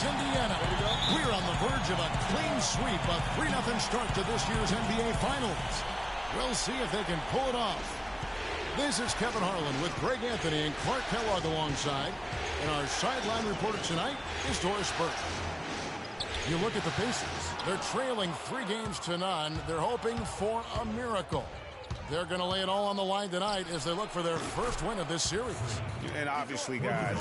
Indiana. We're on the verge of a clean sweep, a 3-0 start to this year's NBA Finals. We'll see if they can pull it off. This is Kevin Harlan with Greg Anthony and Clark Kellogg alongside. And our sideline reporter tonight is Doris Burke. You look at the Pacers. They're trailing 3 games to none. They're hoping for a miracle. They're going to lay it all on the line tonight as they look for their first win of this series. And obviously, guys,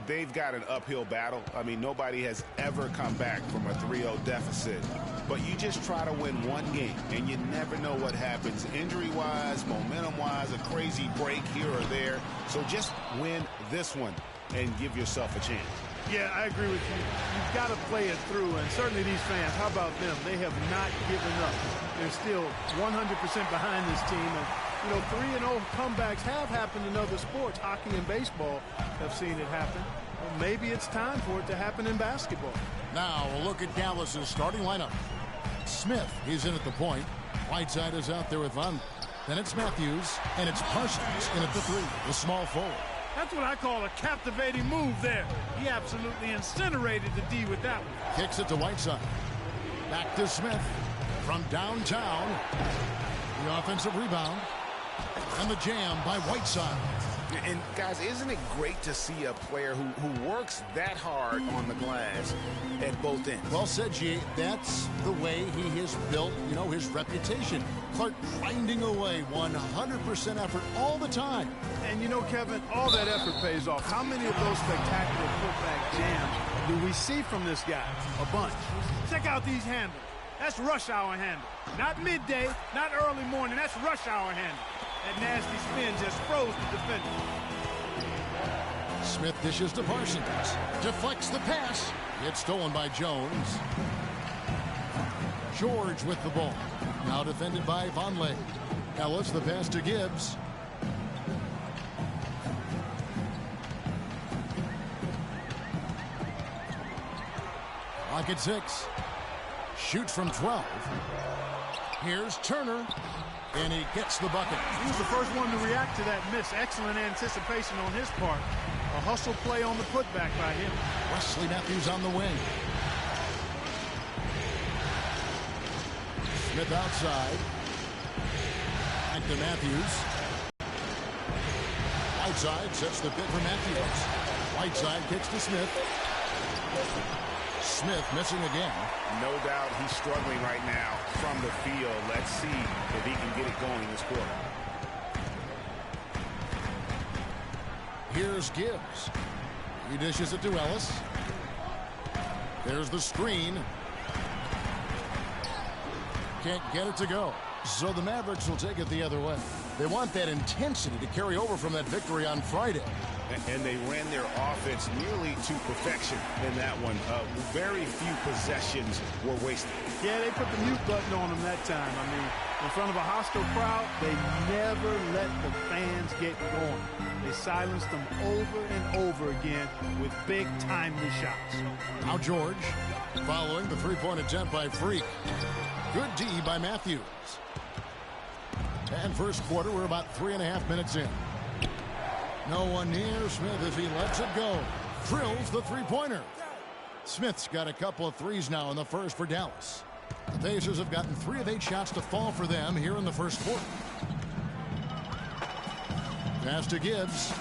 they've got an uphill battle. I mean, nobody has ever come back from a 3-0 deficit. But you just try to win one game, and you never know what happens injury-wise, momentum-wise, a crazy break here or there. So just win this one and give yourself a chance. Yeah, I agree with you. You've got to play it through, and certainly these fans, how about them? They have not given up. They're still 100% behind this team. And, you know, 3-0 comebacks have happened in other sports. Hockey and baseball have seen it happen. Well, maybe it's time for it to happen in basketball. Now, a look at Dallas's starting lineup. Smith, he's in at the point. Whiteside is out there with Von. Then it's Matthews, and it's Parsons in at the 3, the small forward. That's what I call a captivating move there. He absolutely incinerated the D with that one. Kicks it to Whiteside. Back to Smith from downtown. The offensive rebound. And the jam by Whiteside. And, guys, isn't it great to see a player who works that hard on the glass at both ends? Well said, G. That's the way he has built, you know, his reputation. Clark grinding away 100% effort all the time. And, you know, Kevin, all that effort pays off. How many of those spectacular putback jams do we see from this guy? A bunch. Check out these handles. That's rush hour handle. Not midday, not early morning. That's rush hour handle. That nasty spin just froze the defender. Smith dishes to Parsons. Deflects the pass. It's stolen by Jones. George with the ball. Now defended by Vonleh. Ellis, the pass to Gibbs. Clock at 6. Shoots from 12. Here's Turner. And he gets the bucket. He was the first one to react to that miss. Excellent anticipation on his part. A hustle play on the putback by him. Wesley Matthews on the wing. Smith outside. Back to Matthews. Whiteside sets the bit for Matthews. Whiteside kicks to Smith. Smith missing again. No doubt he's struggling right now from the field. Let's see if he can get it going this quarter. Here's Gibbs. He dishes it to Ellis. There's the screen. Can't get it to go. So the Mavericks will take it the other way. They want that intensity to carry over from that victory on Friday. And they ran their offense nearly to perfection in that one. Very few possessions were wasted. Yeah, they put the mute button on them that time. I mean, in front of a hostile crowd, they never let the fans get going. They silenced them over and over again with big, timely shots. Now George, following the three-point attempt by Freak. Good D by Matthews. And first quarter, we're about 3.5 minutes in. No one near Smith as he lets it go. Drills the three-pointer. Smith's got a couple of threes now in the first for Dallas. The Pacers have gotten 3 of 8 shots to fall for them here in the first quarter. Pass to Gibbs.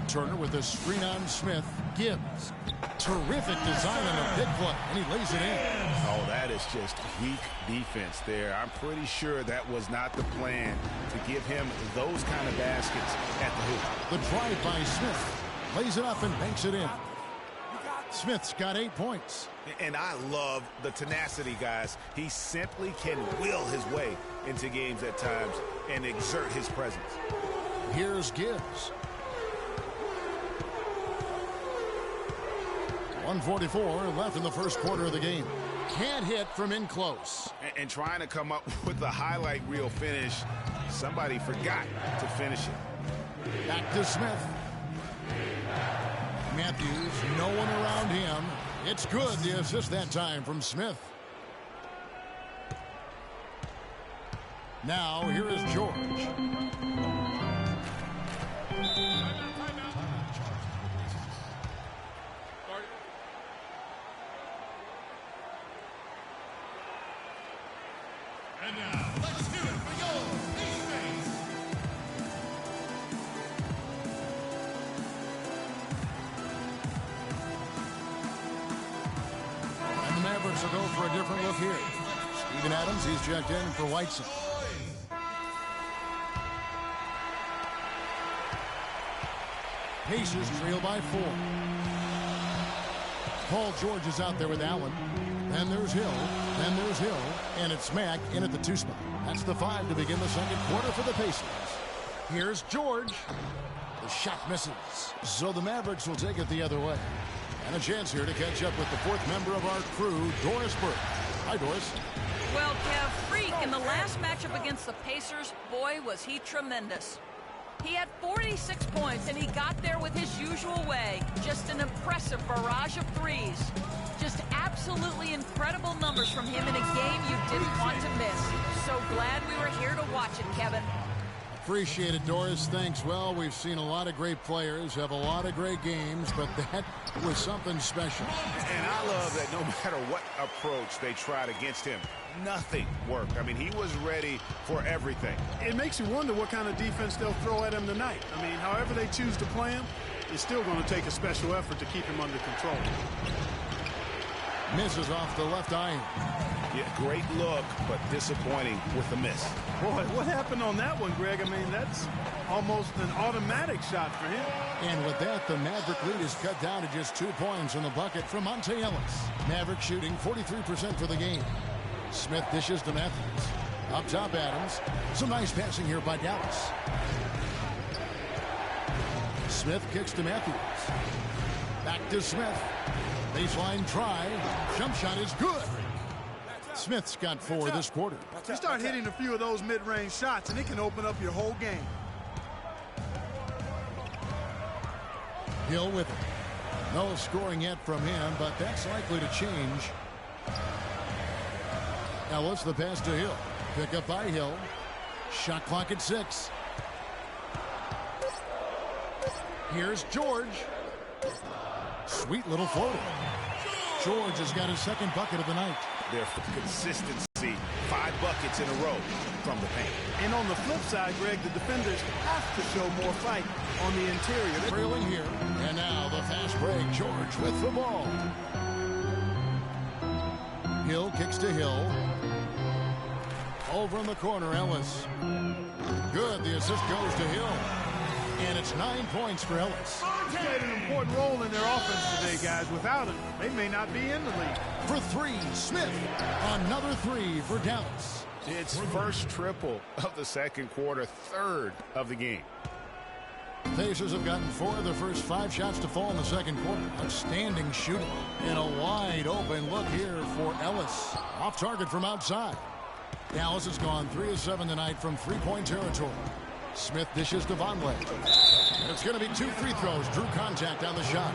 Turner with a screen on Smith. Gibbs. Terrific design on the pick foot, and he lays it in. Oh, that is just weak defense there. I'm pretty sure that was not the plan to give him those kind of baskets at the hoop. The drive by Smith. Lays it up and banks it in. Smith's got 8 points. And I love the tenacity, guys. He simply can will his way into games at times and exert his presence. Here's Gibbs. 1:44 left in the first quarter of the game. Can't hit from in close. And trying to come up with the highlight reel finish, somebody forgot to finish it. Back to Smith. Matthews, no one around him. It's good, the assist that time from Smith. Now, here is George. And now, let's hear it for your teammates. And the Mavericks will go for a different look here. Steven Adams, he's checked in for Whiteside. Pacers trail by 4. Paul George is out there with Allen. And there's Hill. And there's Hill. And it's Mack in at the 2 spot. That's the 5 to begin the second quarter for the Pacers. Here's George. The shot misses. So the Mavericks will take it the other way. And a chance here to catch up with the 4th member of our crew, Doris Burke. Hi, Doris. Well, Kev, Freak in the last matchup against the Pacers, boy, was he tremendous. He had 46 points, and he got there with his usual way. Just an impressive barrage of threes. Just absolutely incredible numbers from him in a game you didn't want to miss. So glad we were here to watch it, Kevin. Appreciate it, Doris. Thanks. Well, we've seen a lot of great players have a lot of great games, but that was something special. And I love that no matter what approach they tried against him, nothing worked. I mean, he was ready for everything. It makes you wonder what kind of defense they'll throw at him tonight. I mean, however they choose to play him, it's still going to take a special effort to keep him under control. Misses off the left iron. Yeah, great look, but disappointing with the miss. Boy, what happened on that one, Greg? I mean, that's almost an automatic shot for him. And with that, the Maverick lead is cut down to just 2 points in the bucket from Monte Ellis. Maverick shooting 43% for the game. Smith dishes to Matthews. Up top, Adams. Some nice passing here by Dallas. Smith kicks to Matthews. Back to Smith. Baseline try. Jump shot is good. Smith's got 4 this quarter. You start hitting a few of those mid-range shots, and it can open up your whole game. Hill with it. No scoring yet from him, but that's likely to change. Ellis, the pass to Hill. Pick up by Hill. Shot clock at 6. Here's George. Sweet little floater. George has got his 2nd bucket of the night. Their consistency, 5 buckets in a row from the paint. And on the flip side, Greg, the defenders have to show more fight on the interior. Trailing here. And now the fast break. George with the ball. Hill kicks to Hill. Over in the corner, Ellis. Good. The assist goes to Hill. And it's 9 points for Ellis. He's played an important role in their offense today, guys. Without him, they may not be in the league. For 3, Smith. Another 3 for Dallas. It's first triple of the second quarter, 3rd of the game. Pacers have gotten 4 of the first 5 shots to fall in the second quarter. Outstanding shooting. And a wide open look here for Ellis. Off target from outside. Dallas has gone 3 of 7 tonight from 3-point territory. Smith dishes to Vonleh. It's going to be 2 free throws. Drew contact on the shot.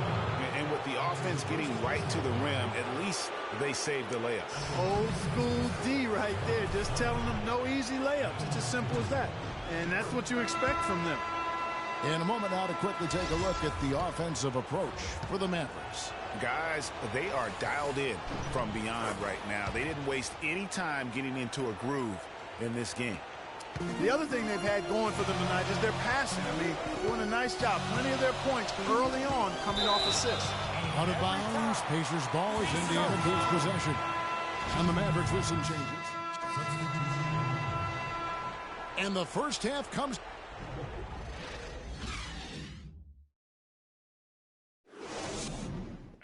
And with the offense getting right to the rim, at least they saved the layup. Old school D right there, just telling them no easy layups. It's as simple as that. And that's what you expect from them. In a moment now to quickly take a look at the offensive approach for the Mavericks. Guys, they are dialed in from beyond right now. They didn't waste any time getting into a groove in this game. The other thing they've had going for them tonight is their passing. I mean, doing a nice job. Plenty of their points early on coming off assists. Out of bounds. Pacers ball as Indiana keeps possession. And the Mavericks with some changes. And the first half comes.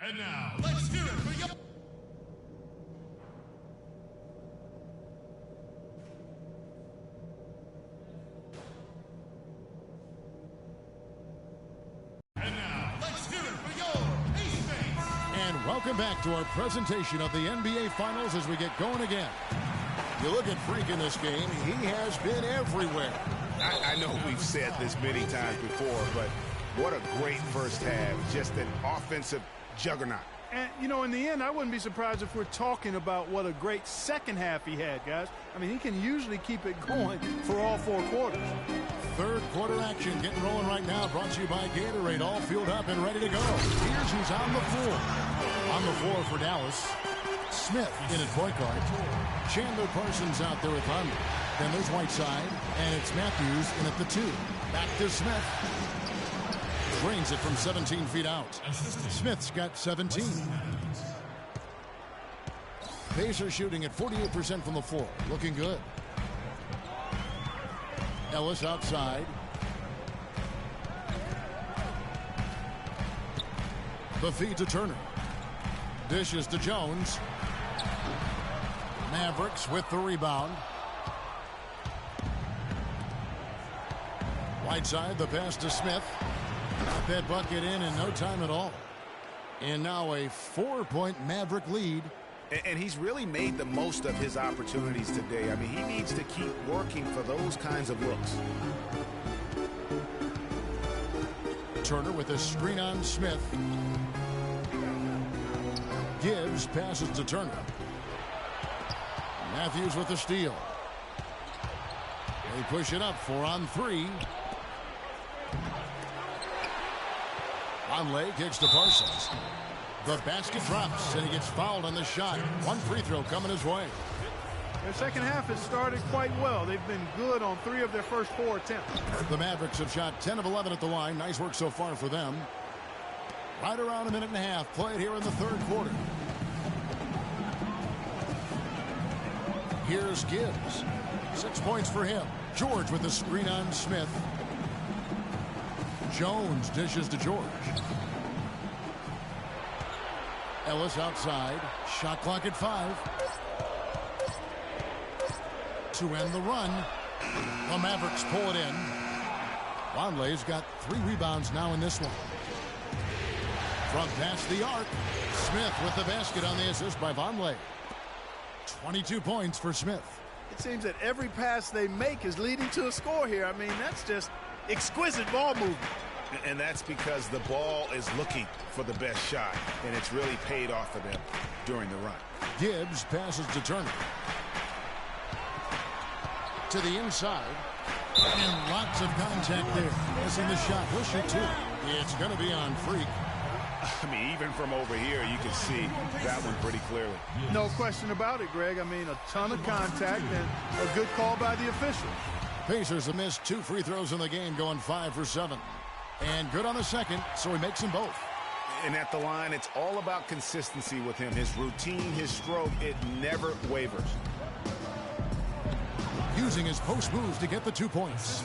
And now, let's hear it for you. And now, let's hear it for your teammates. And welcome back to our presentation of the NBA Finals as we get going again. You look at Freak in this game, he has been everywhere. I know we've said this many times before, but what a great first half. Just an offensive juggernaut. And, you know, in the end, I wouldn't be surprised if we're talking about what a great second half he had, guys. I mean, he can usually keep it going for all 4 quarters. Third quarter action getting rolling right now. Brought to you by Gatorade. All fueled up and ready to go. Here's who's on the floor. On the floor for Dallas. Smith in at point guard. Chandler Parsons out there with Hunter. Then there's Whiteside, and it's Matthews in at the 2. Back to Smith. Drains it from 17 feet out. Smith's got 17. Pacers shooting at 48% from the floor. Looking good. Ellis outside. The feed to Turner. Dishes to Jones. Mavericks with the rebound. Whiteside, the pass to Smith. Got that bucket in no time at all. And now a 4-point Maverick lead. And he's really made the most of his opportunities today. I mean, he needs to keep working for those kinds of looks. Turner with a screen on Smith. Gibbs passes to Turner. Matthews with the steal. They push it up 4 on 3. Vonleh kicks to Parsons. The basket drops, and he gets fouled on the shot. One free throw coming his way. Their second half has started quite well. They've been good on 3 of their first 4 attempts. The Mavericks have shot 10 of 11 at the line. Nice work so far for them. Right around a minute and a half played here in the third quarter. Here's Gibbs. 6 points for him. George with the screen on Smith. Jones dishes to George. Ellis outside. Shot clock at 5. To end the run. The Mavericks pull it in. Vonleh's got 3 rebounds now in this one. From past the arc. Smith with the basket on the assist by Vonleh. 22 points for Smith. It seems that every pass they make is leading to a score here. I mean, that's just exquisite ball movement. And that's because the ball is looking for the best shot, and it's really paid off for them during the run. Gibbs passes to Turner. To the inside. And lots of contact there. Missing the shot. He'll shoot 2. It's going to be on Freak. I mean, even from over here, you can see that one pretty clearly. No question about it, Greg. I mean, a ton of contact and a good call by the official. Pacers have missed 2 free throws in the game, going 5 for 7. And good on the second, so he makes them both. And at the line, it's all about consistency with him. His routine, his stroke, it never wavers. Using his post moves to get the 2 points.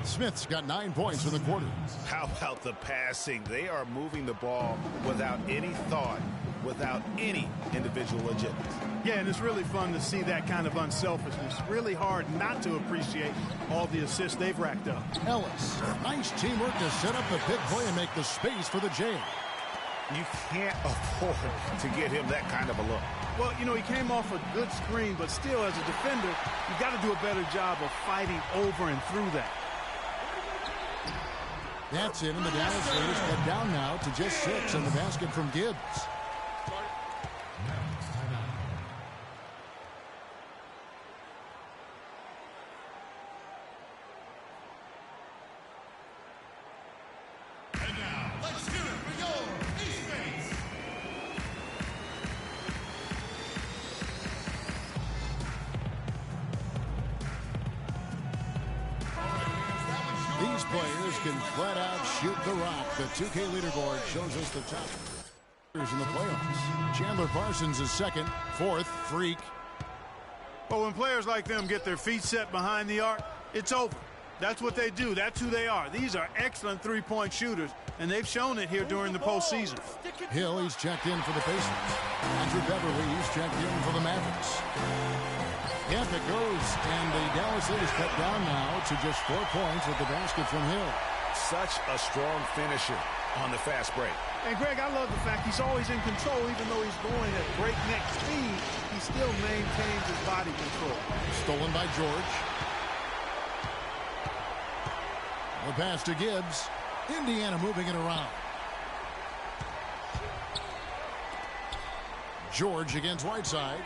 Smith's got 9 points in the quarter. How about the passing? They are moving the ball without any thought, without any individual agility. Yeah, and it's really fun to see that kind of unselfishness. Really hard not to appreciate all the assists they've racked up. Ellis, nice teamwork to set up the pick play and make the space for the jam. You can't afford to get him that kind of a look. Well, you know, he came off a good screen, but still, as a defender, you got to do a better job of fighting over and through that. That's it, and the Dallas Mavericks cut down now to just 6 on the basket from Gibbs. Players can flat out shoot the rock. The 2K leaderboard shows us the top in the playoffs. Chandler Parsons is second. 4th, Freak. Well, when players like them get their feet set behind the arc, it's over. That's what they do. That's who they are. These are excellent three-point shooters, and they've shown it here during the postseason. Hill, he's checked in for the Pacers. Andrew Beverly, he's checked in for the Mavericks. Yep, it goes, and the Dallas Mavericks cut down now to just 4 points with the basket from Hill. Such a strong finisher on the fast break. And, Greg, I love the fact he's always in control. Even though he's going at breakneck speed, he still maintains his body control. Stolen by George. The pass to Gibbs. Indiana moving it around. George against Whiteside.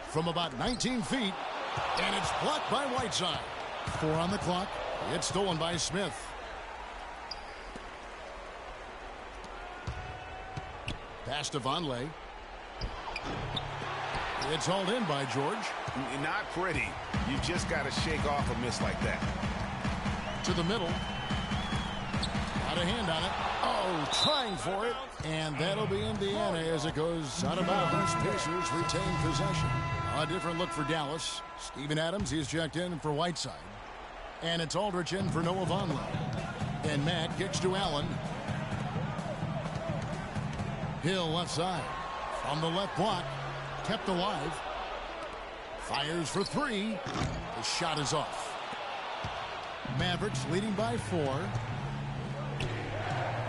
From about 19 feet, and it's blocked by Whiteside. 4 on the clock. It's stolen by Smith. Pass to Vonleh. It's hauled in by George. Not pretty. You just got to shake off a miss like that. To the middle. Got a hand on it. Oh, trying for it. And that'll be Indiana as it goes out of bounds. Pacers retain possession. A different look for Dallas. Steven Adams, he's checked in for Whiteside. And it's Aldridge in for Noah Vonleh. And Matt kicks to Allen. Hill left side. From the left block. Kept alive. Fires for three. The shot is off. Mavericks leading by 4.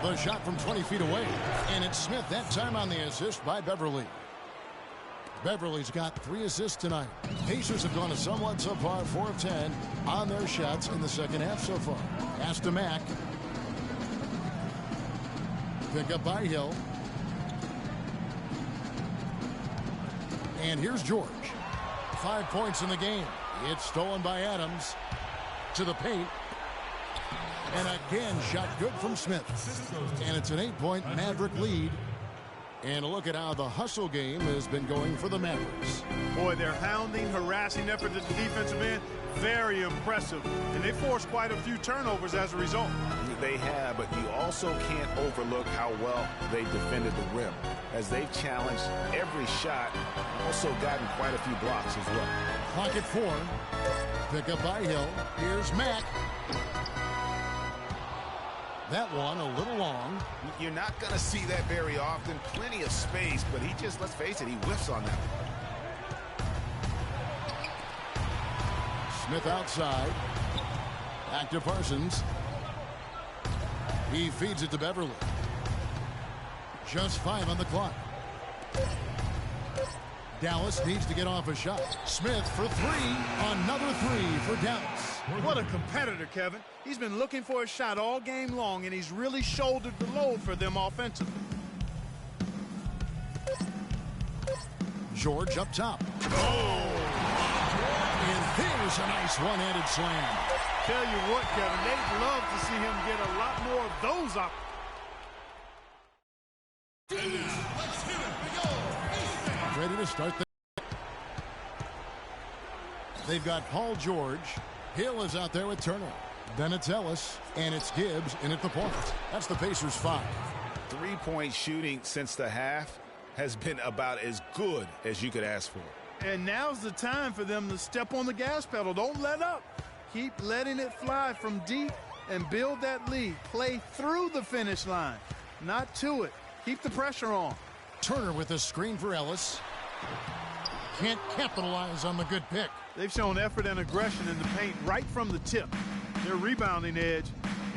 The shot from 20 feet away. And it's Smith that time on the assist by Beverly. Beverly's got 3 assists tonight. Pacers have gone a somewhat subpar 4 of 10 on their shots in the second half so far. Pass to Mack. Pick up by Hill. And here's George. 5 points in the game. It's stolen by Adams. To the paint. And again, shot good from Smith. And it's an 8-point Maverick lead. And a look at how the hustle game has been going for the Mavericks. Boy, their hounding, harassing effort at the defensive end, very impressive. And they forced quite a few turnovers as a result. They have, but you also can't overlook how well they defended the rim. As they've challenged every shot, also gotten quite a few blocks as well. Clock at 4. Pick up by Hill. Here's Mack. That one a little long. You're not going to see that very often. Plenty of space, but he just, let's face it, he whiffs on that one. Smith outside. Back to Parsons. He feeds it to Beverly. Just 5 on the clock. Dallas needs to get off a shot. Smith for 3. Another 3 for Dallas. What a competitor, Kevin. He's been looking for a shot all game long, and he's really shouldered the load for them offensively. George up top. Oh! And here's a nice one-handed slam. Tell you what, Kevin, they'd love to see him get a lot more of those opportunities. Ready to start the... They've got Paul George. Hill is out there with Turner. Then it's Ellis, and it's Gibbs in at the point. That's the Pacers' 5. 3-point shooting since the half has been about as good as you could ask for. And now's the time for them to step on the gas pedal. Don't let up. Keep letting it fly from deep and build that lead. Play through the finish line, not to it. Keep the pressure on. Turner with a screen for Ellis. Can't capitalize on the good pick. They've shown effort and aggression in the paint right from the tip. Their rebounding edge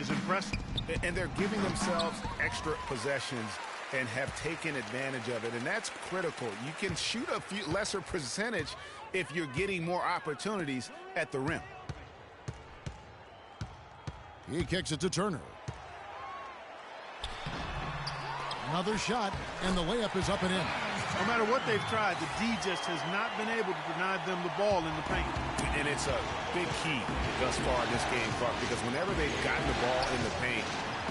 is impressive. And they're giving themselves extra possessions and have taken advantage of it. And that's critical. You can shoot a few lesser percentage if you're getting more opportunities at the rim. He kicks it to Turner. Another shot, and the layup is up and in. No matter what they've tried, the D just has not been able to deny them the ball in the paint. And it's a big key thus far in this game, Clark, because whenever they've gotten the ball in the paint,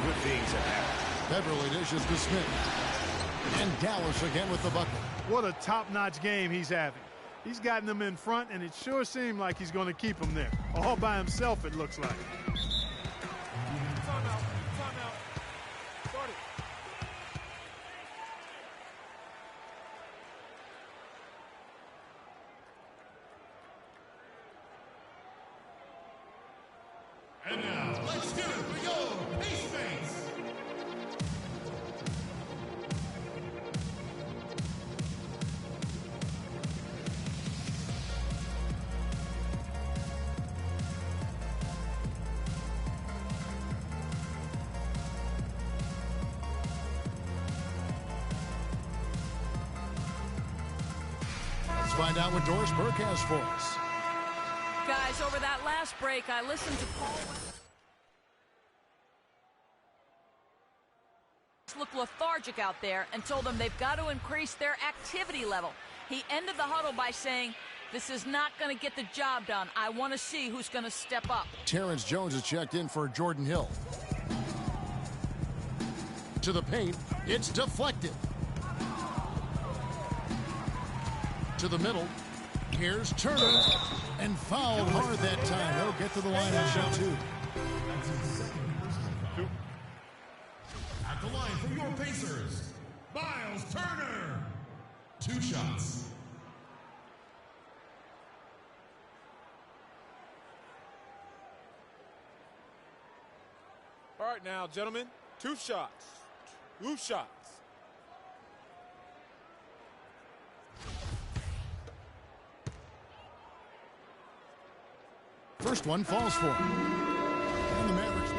good things have happened. Beverly dishes to Smith. And Dallas again with the bucket. What a top-notch game he's having. He's gotten them in front, and it sure seemed like he's going to keep them there. All by himself, it looks like. And now, let's hear it for your Ace Mates. Let's find out what Doris Burke has for us. Guys, over that last break, I listened to Paul look lethargic out there and told them they've got to increase their activity level. He ended the huddle by saying, this is not going to get the job done. I want to see who's going to step up. Terrence Jones is checked in for Jordan Hill. To the paint, it's deflected. to the middle. Here's Turner. And fouled hard that time. He'll get to the line and shot two. At the line for your Pacers, Miles Turner. 2 shots. All right now, gentlemen, 2 shots. 2 shots. First one falls for him. And the Mavericks.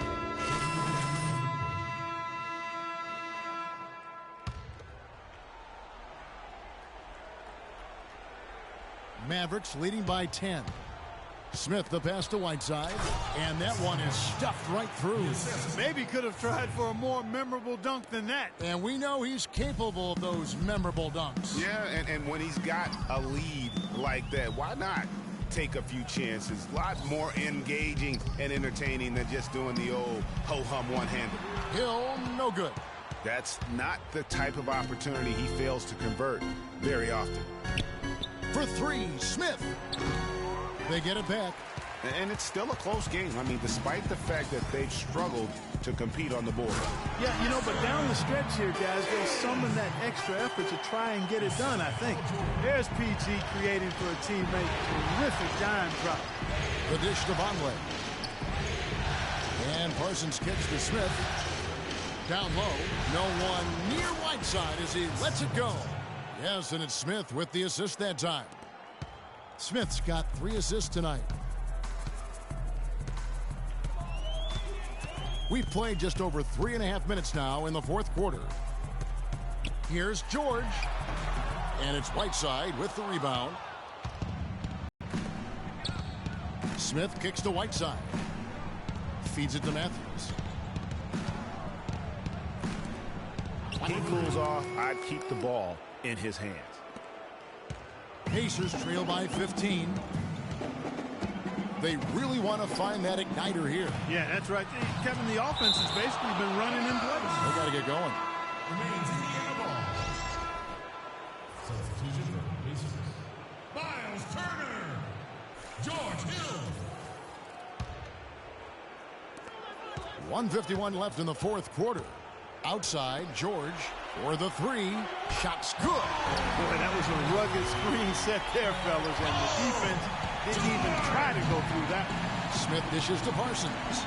Mavericks leading by 10. Smith the pass to Whiteside, and that one is stuffed right through. Maybe could have tried for a more memorable dunk than that. And we know he's capable of those memorable dunks. Yeah, and when he's got a lead like that, why not take a few chances? A lot more engaging and entertaining than just doing the old ho-hum one-hander. Hill, no good. That's not the type of opportunity he fails to convert very often. For 3, Smith. They get it back. And it's still a close game. I mean, despite the fact that they've struggled to compete on the board. Yeah, you know, but down the stretch here, guys, they'll summon that extra effort to try and get it done, I think. There's PG creating for a teammate. Terrific dime drop. The dish to Vonleh. And Parsons kicks to Smith. Down low. No one near Whiteside as he lets it go. Yes, and it's Smith with the assist that time. Smith's got 3 assists tonight. We've played just over 3.5 minutes now in the 4th quarter. Here's George. And it's Whiteside with the rebound. Smith kicks to Whiteside. Feeds it to Matthews. He cools off. I'd keep the ball in his hands. Pacers trail by 15. They really want to find that igniter here. Yeah, that's right. Kevin, the offense has basically been running in place. They got to get going. Remains Indiana ball. Substitution for Pacers. Miles Turner. George Hill. 1:51 left in the 4th quarter. Outside, George for the 3. Shot's good. Boy, that was a rugged screen set there, fellas, and the defense didn't even try to go through that. Smith dishes to Parsons.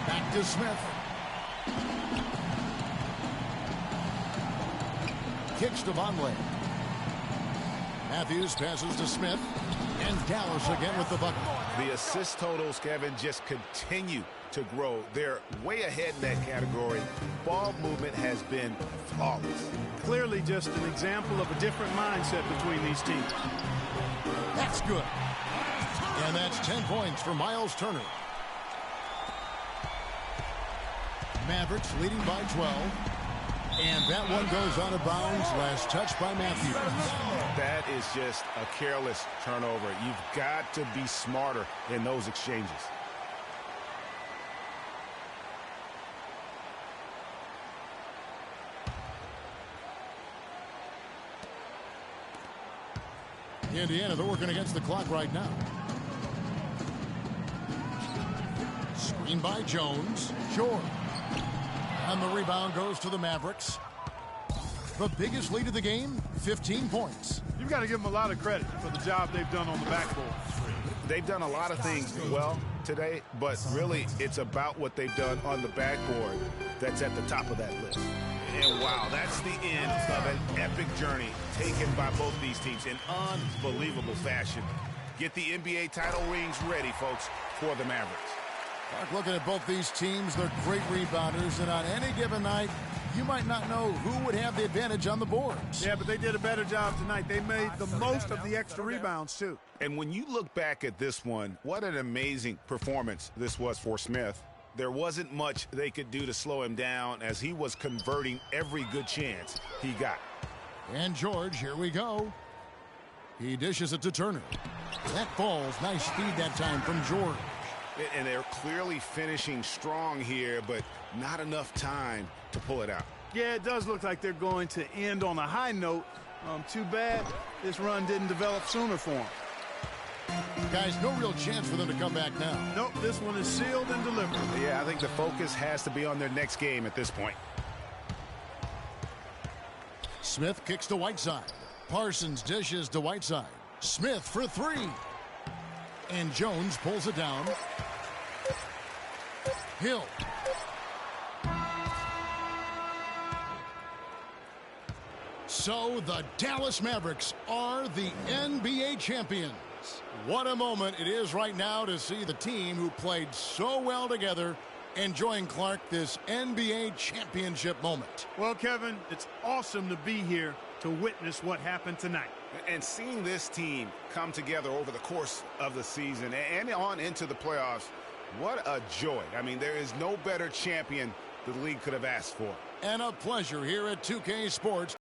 Back to Smith. Kicks to Vonleh. Matthews passes to Smith. And Dallas again with the bucket. The assist totals, Kevin, just continue to grow. They're way ahead in that category. Ball movement has been flawless. Clearly just an example of a different mindset between these teams. That's good. And that's 10 points for Miles Turner. Mavericks leading by 12. And that one goes out of bounds. Last touch by Matthews. That is just a careless turnover. You've got to be smarter in those exchanges. Indiana, they're working against the clock right now. Screen by Jones. George. And the rebound goes to the Mavericks. The biggest lead of the game, 15 points. You've got to give them a lot of credit for the job they've done on the backboard. They've done a lot of things well today, but really it's about what they've done on the backboard that's at the top of that list. And wow, that's the end of an epic journey taken by both these teams in unbelievable fashion. Get the NBA title rings ready, folks, for the Mavericks. Mark, looking at both these teams, they're great rebounders, and on any given night, you might not know who would have the advantage on the boards. Yeah, but they did a better job tonight. They made the most of the extra rebounds, too. And when you look back at this one, what an amazing performance this was for Smith. There wasn't much they could do to slow him down as he was converting every good chance he got. And George, here we go. He dishes it to Turner. That falls. Nice speed that time from George. And they're clearly finishing strong here, but not enough time to pull it out. Yeah, it does look like they're going to end on a high note, Too bad this run didn't develop sooner for him. Guys, no real chance for them to come back now. Nope, this one is sealed and delivered. Yeah, I think the focus has to be on their next game at this point. Smith kicks to Whiteside. Parsons dishes to Whiteside. Smith for three. And Jones pulls it down. Hill. So the Dallas Mavericks are the NBA champions. What a moment it is right now to see the team who played so well together enjoying, Clark, this NBA championship moment. Well, Kevin, it's awesome to be here to witness what happened tonight. And seeing this team come together over the course of the season and on into the playoffs, what a joy. I mean, there is no better champion the league could have asked for. And a pleasure here at 2K Sports.